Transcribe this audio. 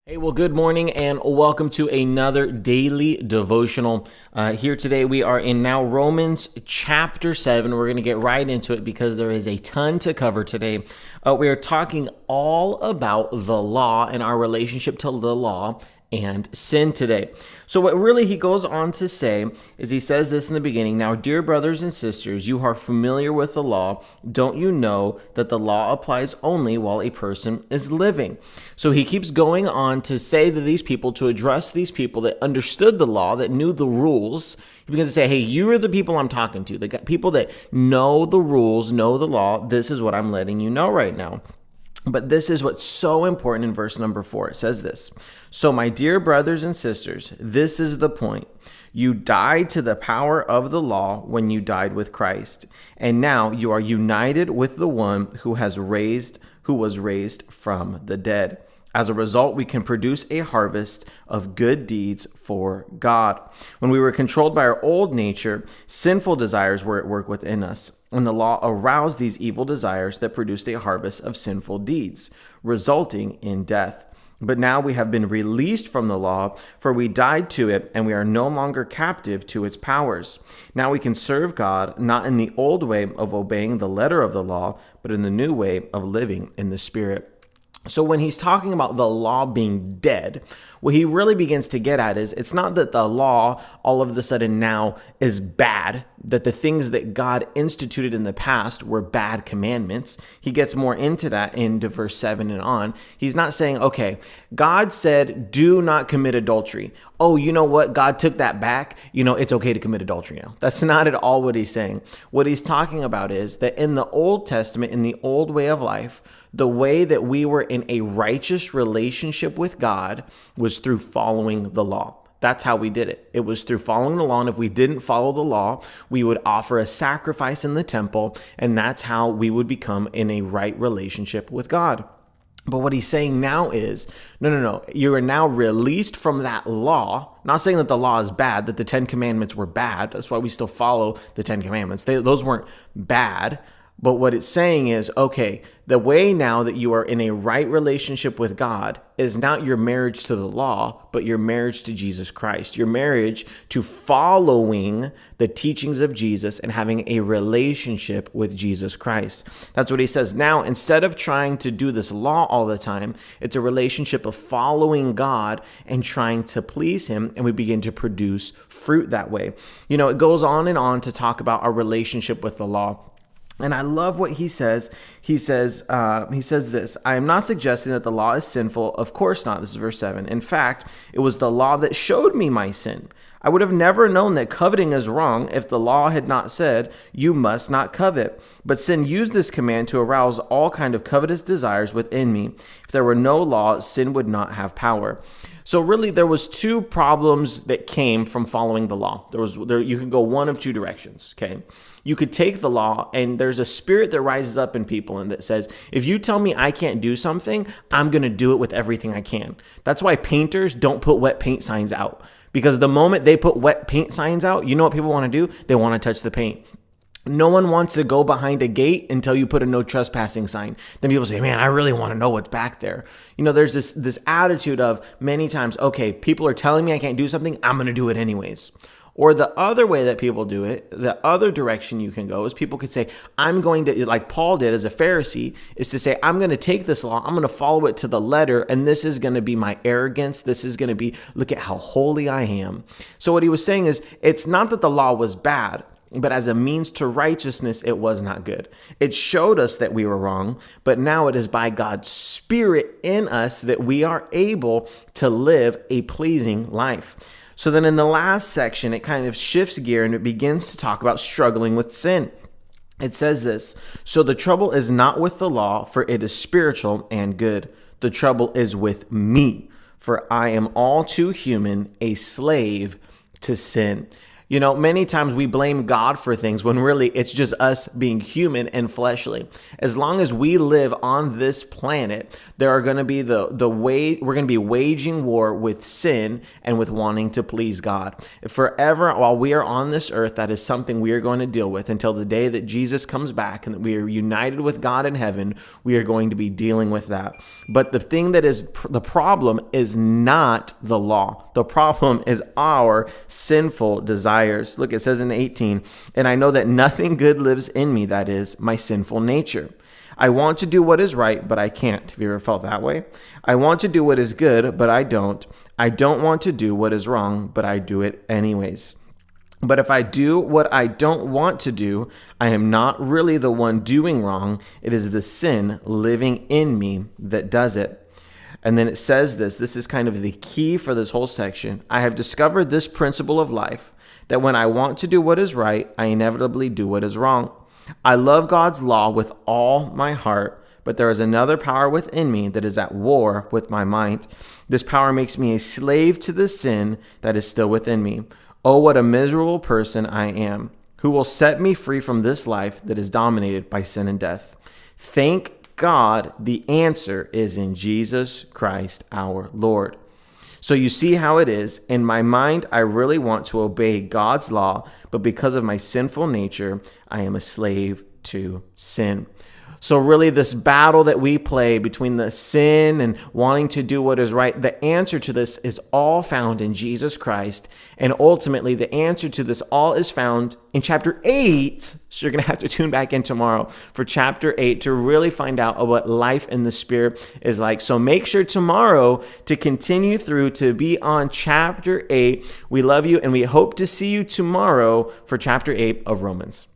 Hey, well, good morning and welcome to another daily devotional. Here today, we are in now Romans chapter 7. We're going to get right into it because there is a ton to cover today. We are talking all about the law and our relationship to the law and sin today. So what really he goes on to say is he says this in the beginning, "Now, dear brothers and sisters, you are familiar with the law. Don't you know that the law applies only while a person is living?" So he keeps going on to say to these people, to address these people that understood the law, that knew the rules. He begins to say, hey, you are the people I'm talking to, the people that know the rules, know the law. This is what I'm letting you know right now. But this is what's so important in verse number 4. It says this, "So my dear brothers and sisters, this is the point. You died to the power of the law when you died with Christ. And now you are united with the one who was raised from the dead. As a result, we can produce a harvest of good deeds for God. When we were controlled by our old nature, sinful desires were at work within us, and the law aroused these evil desires that produced a harvest of sinful deeds, resulting in death. But now we have been released from the law, for we died to it, and we are no longer captive to its powers. Now we can serve God, not in the old way of obeying the letter of the law, but in the new way of living in the Spirit." So when he's talking about the law being dead, what he really begins to get at is it's not that the law all of a sudden now is bad, that the things that God instituted in the past were bad commandments. He gets more into that into verse 7 and on. He's not saying, okay, God said, do not commit adultery. Oh, you know what? God took that back. It's okay to commit adultery now. That's not at all what he's saying. What he's talking about is that in the Old Testament, in the old way of life, the way that we were in a righteous relationship with God was through following the law. That's how we did it. It was through following the law. And if we didn't follow the law, we would offer a sacrifice in the temple. And that's how we would become in a right relationship with God. But what he's saying now is, no. You are now released from that law. Not saying that the law is bad, that the 10 commandments were bad. That's why we still follow the 10 commandments. Those weren't bad. But what it's saying is, okay, the way now that you are in a right relationship with God is not your marriage to the law, but your marriage to Jesus Christ, your marriage to following the teachings of Jesus and having a relationship with Jesus Christ. That's what he says. Now, instead of trying to do this law all the time, it's a relationship of following God and trying to please him, and we begin to produce fruit that way. It goes on and on to talk about our relationship with the law. And I love what he says. He says this, "I am not suggesting that the law is sinful. Of course not." This is verse 7. "In fact, it was the law that showed me my sin. I would have never known that coveting is wrong if the law had not said, 'You must not covet.' But sin used this command to arouse all kind of covetous desires within me. If there were no law, sin would not have power." So really, there was two problems that came from following the law. You could go one of two directions, okay? You could take the law, and there's a spirit that rises up in people and that says, if you tell me I can't do something, I'm going to do it with everything I can. That's why painters don't put wet paint signs out. Because the moment they put wet paint signs out, you know what people want to do? They want to touch the paint. No one wants to go behind a gate until you put a no trespassing sign. Then people say, man, I really want to know what's back there. There's this attitude of many times, okay, people are telling me I can't do something, I'm going to do it anyways. Or the other way that people do it, the other direction you can go is people could say, I'm going to, like Paul did as a Pharisee, is to say, I'm going to take this law, I'm going to follow it to the letter, and this is going to be my arrogance. This is going to be, look at how holy I am. So what he was saying is, it's not that the law was bad, but as a means to righteousness, it was not good. It showed us that we were wrong, but now it is by God's Spirit in us that we are able to live a pleasing life. So then in the last section, it kind of shifts gear and it begins to talk about struggling with sin. It says this, "So the trouble is not with the law, for it is spiritual and good. The trouble is with me, for I am all too human, a slave to sin." Many times we blame God for things when really it's just us being human and fleshly. As long as we live on this planet, there are going to be we're going to be waging war with sin and with wanting to please God. Forever, while we are on this earth, that is something we are going to deal with until the day that Jesus comes back and that we are united with God in heaven. We are going to be dealing with that. But the thing that is the problem is not the law. The problem is our sinful desires. Look, it says in 18, and I know that nothing good lives in me, that is, my sinful nature. I want to do what is right, but I can't. Have you ever felt that way? I want to do what is good, but I don't. I don't want to do what is wrong, but I do it anyways. But if I do what I don't want to do, I am not really the one doing wrong. It is the sin living in me that does it. And then it says this is kind of the key for this whole section. I have discovered this principle of life, that when I want to do what is right, I inevitably do what is wrong. I love God's law with all my heart, but there is another power within me that is at war with my mind. This power makes me a slave to the sin that is still within me. Oh, what a miserable person I am. Who will set me free from this life that is dominated by sin and death? Thank God, the answer is in Jesus Christ our Lord. So you see how it is. In my mind, I really want to obey God's law, but because of my sinful nature, I am a slave to sin. So really this battle that we play between the sin and wanting to do what is right, the answer to this is all found in Jesus Christ. And ultimately the answer to this all is found in chapter 8. So you're going to have to tune back in tomorrow for chapter 8 to really find out what life in the Spirit is like. So make sure tomorrow to continue through to be on chapter 8. We love you and we hope to see you tomorrow for chapter 8 of Romans.